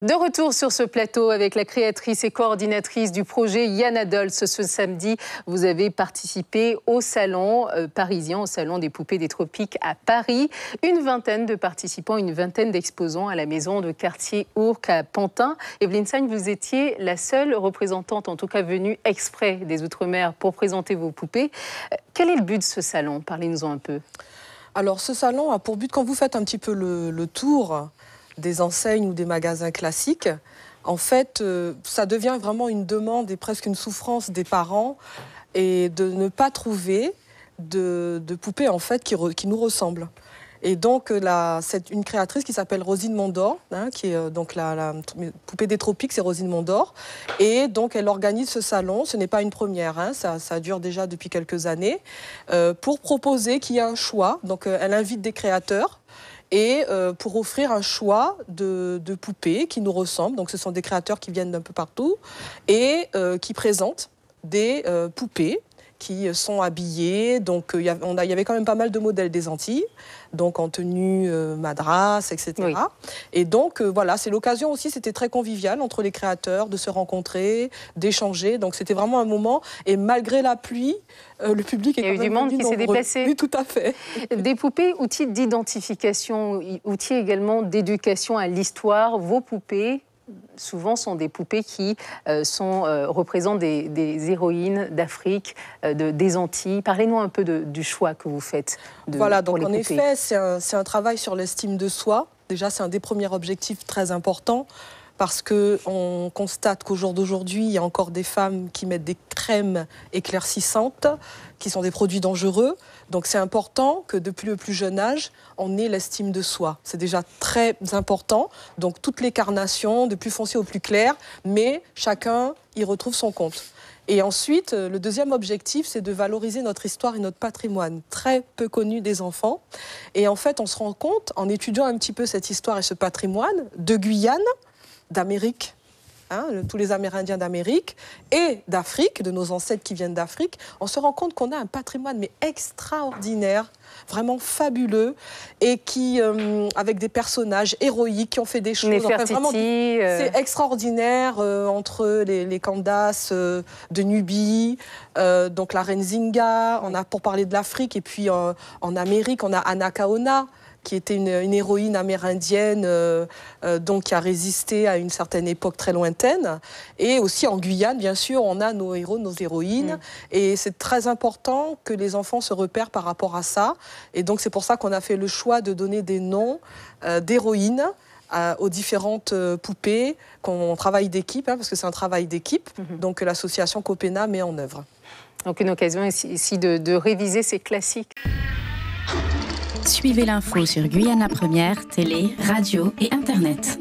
De retour sur ce plateau avec la créatrice et coordinatrice du projet Yana Dolls. Ce samedi, vous avez participé au salon parisien, au salon des poupées des tropiques à Paris. Une vingtaine de participants, une vingtaine d'exposants à la maison de quartier Ourcq à Pantin. Evelyne Sagne, vous étiez la seule représentante, en tout cas venue exprès des Outre-mer pour présenter vos poupées. Quel est le but de ce salon? Parlez-nous-en un peu. Alors ce salon a pour but, quand vous faites un petit peu le tour des enseignes ou des magasins classiques, en fait, ça devient vraiment une demande et presque une souffrance des parents et de ne pas trouver de poupées en fait qui nous ressemblent. Et donc, c'est une créatrice qui s'appelle Rosine Mondor, qui est donc la poupée des tropiques, c'est Rosine Mondor. Et donc, elle organise ce salon, ce n'est pas une première, ça dure déjà depuis quelques années, pour proposer qu'il y ait un choix. Donc, elle invite des créateurs et pour offrir un choix de poupées qui nous ressemblent. Donc, ce sont des créateurs qui viennent d'un peu partout et qui présentent des poupées qui sont habillés. Donc, il y avait quand même pas mal de modèles des Antilles, donc en tenue madras, etc. Oui. Et donc, voilà, c'est l'occasion aussi, c'était très convivial entre les créateurs, de se rencontrer, d'échanger. Donc, c'était vraiment un moment. Et malgré la pluie, le public est quand même il y a eu du monde qui s'est déplacé. Oui, tout à fait. Des poupées, outils d'identification, outils également d'éducation à l'histoire. Vos poupées, souvent, sont des poupées qui représentent des héroïnes d'Afrique, des Antilles. Parlez-nous un peu du choix que vous faites. Voilà, donc en effet, c'est un travail sur l'estime de soi. Déjà, c'est un des premiers objectifs très importants parce qu'on constate qu'au jour d'aujourd'hui, il y a encore des femmes qui mettent des crèmes éclaircissantes, qui sont des produits dangereux. Donc c'est important que depuis le plus jeune âge, on ait l'estime de soi. C'est déjà très important. Donc toutes les carnations, de plus foncé au plus clair, mais chacun y retrouve son compte. Et ensuite, le deuxième objectif, c'est de valoriser notre histoire et notre patrimoine, très peu connu des enfants. Et en fait, on se rend compte, en étudiant un petit peu cette histoire et ce patrimoine, de Guyane, d'Amérique, tous les Amérindiens d'Amérique et d'Afrique, de nos ancêtres qui viennent d'Afrique, on se rend compte qu'on a un patrimoine mais extraordinaire, vraiment fabuleux, et qui, avec des personnages héroïques qui ont fait des choses. C'est extraordinaire, entre les Candace de Nubie, donc la reine Zinga, on a, pour parler de l'Afrique, et puis en Amérique, on a Anacaona, qui était une héroïne amérindienne donc qui a résisté à une certaine époque très lointaine. Et aussi en Guyane, bien sûr, on a nos héros, nos héroïnes. Et c'est très important que les enfants se repèrent par rapport à ça. Et donc c'est pour ça qu'on a fait le choix de donner des noms d'héroïnes aux différentes poupées, qu'on travaille d'équipe, parce que c'est un travail d'équipe, donc que l'association Copena met en œuvre. Donc une occasion ici de réviser ces classiques. Suivez l'info sur Guyana Première, télé, radio et Internet.